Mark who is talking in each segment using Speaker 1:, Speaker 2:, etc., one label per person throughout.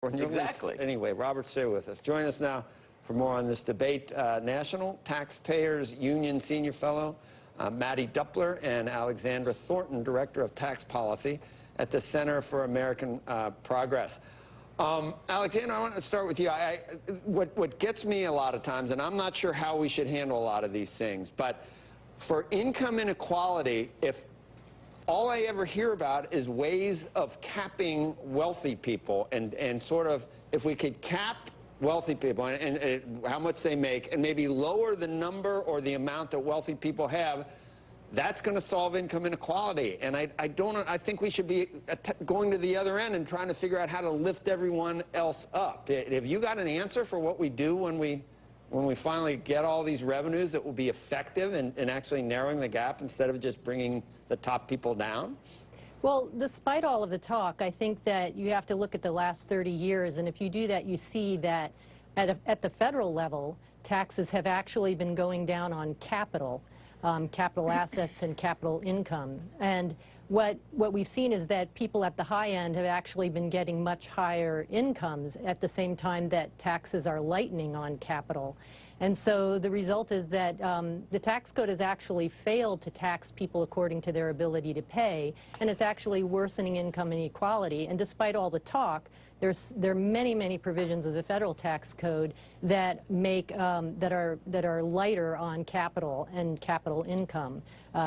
Speaker 1: Exactly.
Speaker 2: Anyway, Robert's here with us. Join us now for more on this debate. National Taxpayers Union Senior Fellow, Mattie Duppler, and Alexandra Thornton, Director of Tax Policy at the Center for American Progress. Alexandra, I want to start with you. What gets me a lot of times, and I'm not sure how we should handle a lot of these things, but for income inequality, if all I ever hear about is ways of capping wealthy people and sort of, if we could cap wealthy people and how much they make and maybe lower the number or the amount that wealthy people have, that's going to solve income inequality. And I think we should be going to the other end and trying to figure out how to lift everyone else up. Have you got an answer for what we do when we finally get all these revenues that will be effective in actually narrowing the gap instead of just bringing the top people down?
Speaker 3: Well, despite all of the talk, I think that you have to look at the last 30 years, and if you do that, you see that at the federal level, taxes have actually been going down on capital, capital assets and capital income. And what we've seen is that people at the high end have actually been getting much higher incomes at the same time that taxes are lightening on capital. And so the result is that the tax code has actually failed to tax people according to their ability to pay, and it's actually worsening income inequality. And despite all the talk, there are many, many provisions of the federal tax code that make that are lighter on capital and capital income.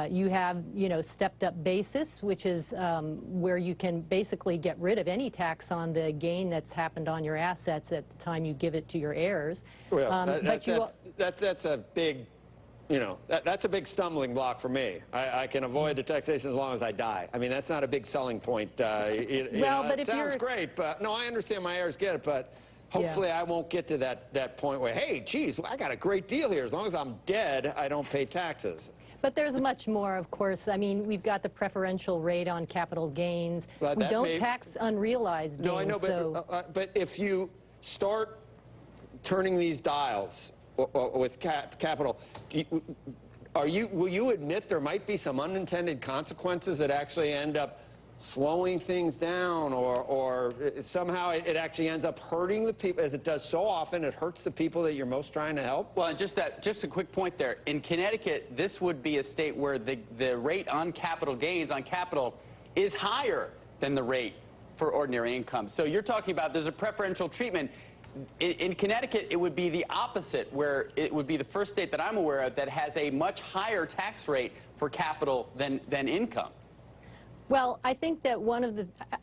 Speaker 3: You have, stepped up basis, which is where you can basically get rid of any tax on the gain that's happened on your assets at the time you give it to your heirs.
Speaker 2: Well, that's a big, that's a big stumbling block for me. I can avoid the taxation as long as I die. I mean, that's not a big selling point. It sounds great, but no, I understand my heirs get it, but hopefully I won't get to that point where, hey, geez, I got a great deal here. As long as I'm dead, I don't pay taxes.
Speaker 3: But there's much more, of course. I mean, we've got the preferential rate on capital gains. We don't tax unrealized gains.
Speaker 2: No, I know, but if you start turning these dials with capital, will you admit there might be some unintended consequences that actually end up slowing things down, or somehow it actually ends up hurting the people, as it does so often? It hurts the people that you're most trying to help?
Speaker 1: Well, just a quick point there. In Connecticut, this would be a state where the rate on capital gains on capital is higher than the rate for ordinary income. So you're talking about there's a preferential treatment. In Connecticut, it would be the opposite, where it would be the first state that I'm aware of that has a much higher tax rate for capital than income.
Speaker 3: Well, I think that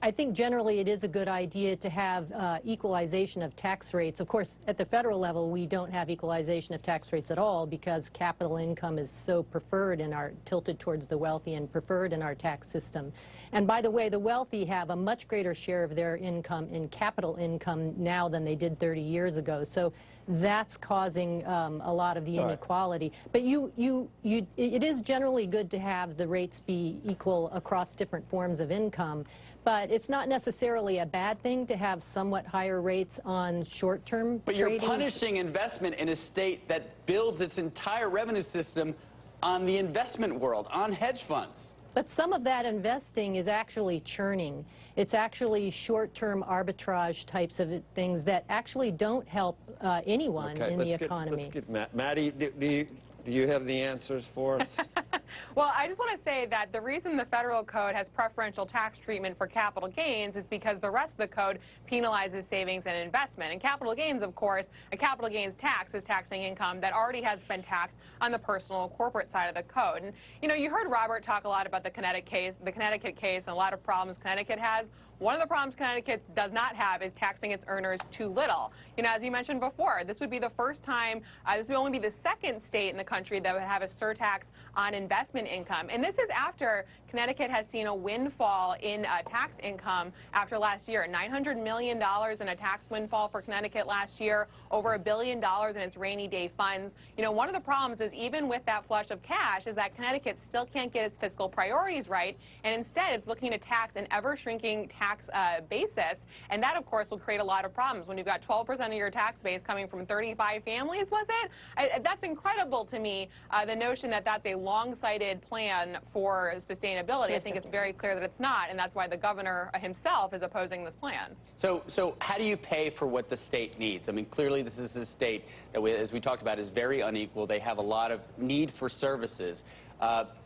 Speaker 3: I think generally it is a good idea to have equalization of tax rates. Of course, at the federal level, we don't have equalization of tax rates at all because capital income is so preferred and tilted towards the wealthy and preferred in our tax system. And by the way, the wealthy have a much greater share of their income in capital income now than they did 30 years ago. So that's causing a lot of the inequality. But it is generally good to have the rates be equal across different forms of income, but it's not necessarily a bad thing to have somewhat higher rates on short-term trading.
Speaker 1: But you're punishing investment in a state that builds its entire revenue system on the investment world, on hedge funds.
Speaker 3: But some of that investing is actually churning. It's actually short-term arbitrage types of things that actually don't help anyone in the economy.
Speaker 2: Let's get Mattie, do you have the answers for us?
Speaker 4: Well, I just want to say that the reason the federal code has preferential tax treatment for capital gains is because the rest of the code penalizes savings and investment. And capital gains, of course, a capital gains tax is taxing income that already has been taxed on the personal or corporate side of the code. And, you heard Robert talk a lot about the Connecticut case, and a lot of problems Connecticut has. One of the problems Connecticut does not have is taxing its earners too little. As you mentioned before, this would be the first time, this would only be the second state in the country that would have a surtax on investment income. And this is after Connecticut has seen a windfall in tax income after last year. $900 million in a tax windfall for Connecticut last year, over $1 billion in its rainy day funds. One of the problems is even with that flush of cash is that Connecticut still can't get its fiscal priorities right, and instead it's looking to tax an ever-shrinking tax tax basis, and that, of course, will create a lot of problems. When you've got 12% of your tax base coming from 35 families, was it? That's incredible to me, the notion that that's a long-sighted plan for sustainability. I think it's very clear that it's not, and that's why the governor himself is opposing this plan.
Speaker 1: So how do you pay for what the state needs? I mean, clearly this is a state that, as we talked about, is very unequal. They have a lot of need for services.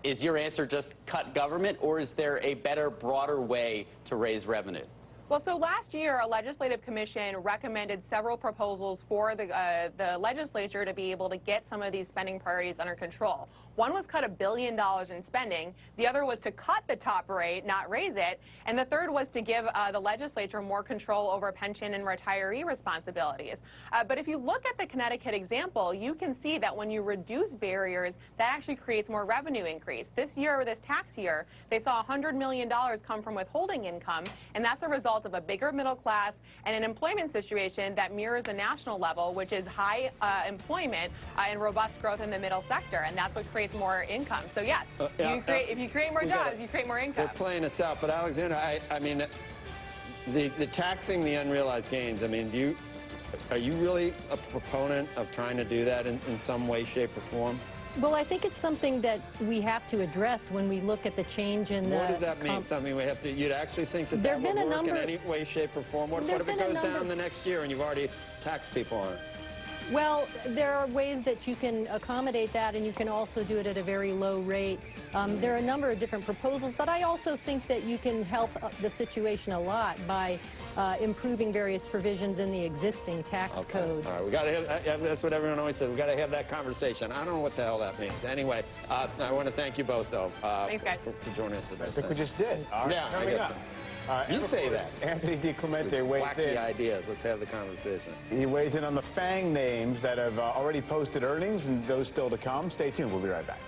Speaker 1: Is your answer just cut government, or is there a better, broader way to raise revenue?
Speaker 4: Well, so last year, a legislative commission recommended several proposals for the legislature to be able to get some of these spending priorities under control. One was cut $1 billion in spending. The other was to cut the top rate, not raise it. And the third was to give the legislature more control over pension and retiree responsibilities. But if you look at the Connecticut example, you can see that when you reduce barriers, that actually creates more revenue increase. This year, this tax year, they saw $100 million come from withholding income, and that's a result of a bigger middle class and an employment situation that mirrors the national level, which is high employment and robust growth in the middle sector, and that's what creates more income. So yes, if you create more jobs, you create more income.
Speaker 2: We're playing this out, but Alexander, I mean, the taxing the unrealized gains, I mean, are you really a proponent of trying to do that in some way, shape, or form?
Speaker 3: Well, I think it's something that we have to address when we look at the change in the...
Speaker 2: What does that mean? Something we have to... You'd actually think that that would work in any way, shape, or form? What if it goes down the next year and you've already taxed people on it?
Speaker 3: Well, there are ways that you can accommodate that, and you can also do it at a very low rate. There are a number of different proposals, but I also think that you can help the situation a lot by improving various provisions in the existing tax code.
Speaker 2: All right, we got to have, that's what everyone always says. We got to have that conversation. I don't know what the hell that means. Anyway, I want to thank you both, though,
Speaker 4: Thanks, guys.
Speaker 2: for joining us today.
Speaker 5: I think we just did. All right,
Speaker 2: yeah, I guess so. You say that.
Speaker 5: Anthony DiClemente weighs in.
Speaker 2: Wacky ideas. Let's have the conversation.
Speaker 5: He weighs in on the FANG names that have already posted earnings and those still to come. Stay tuned. We'll be right back.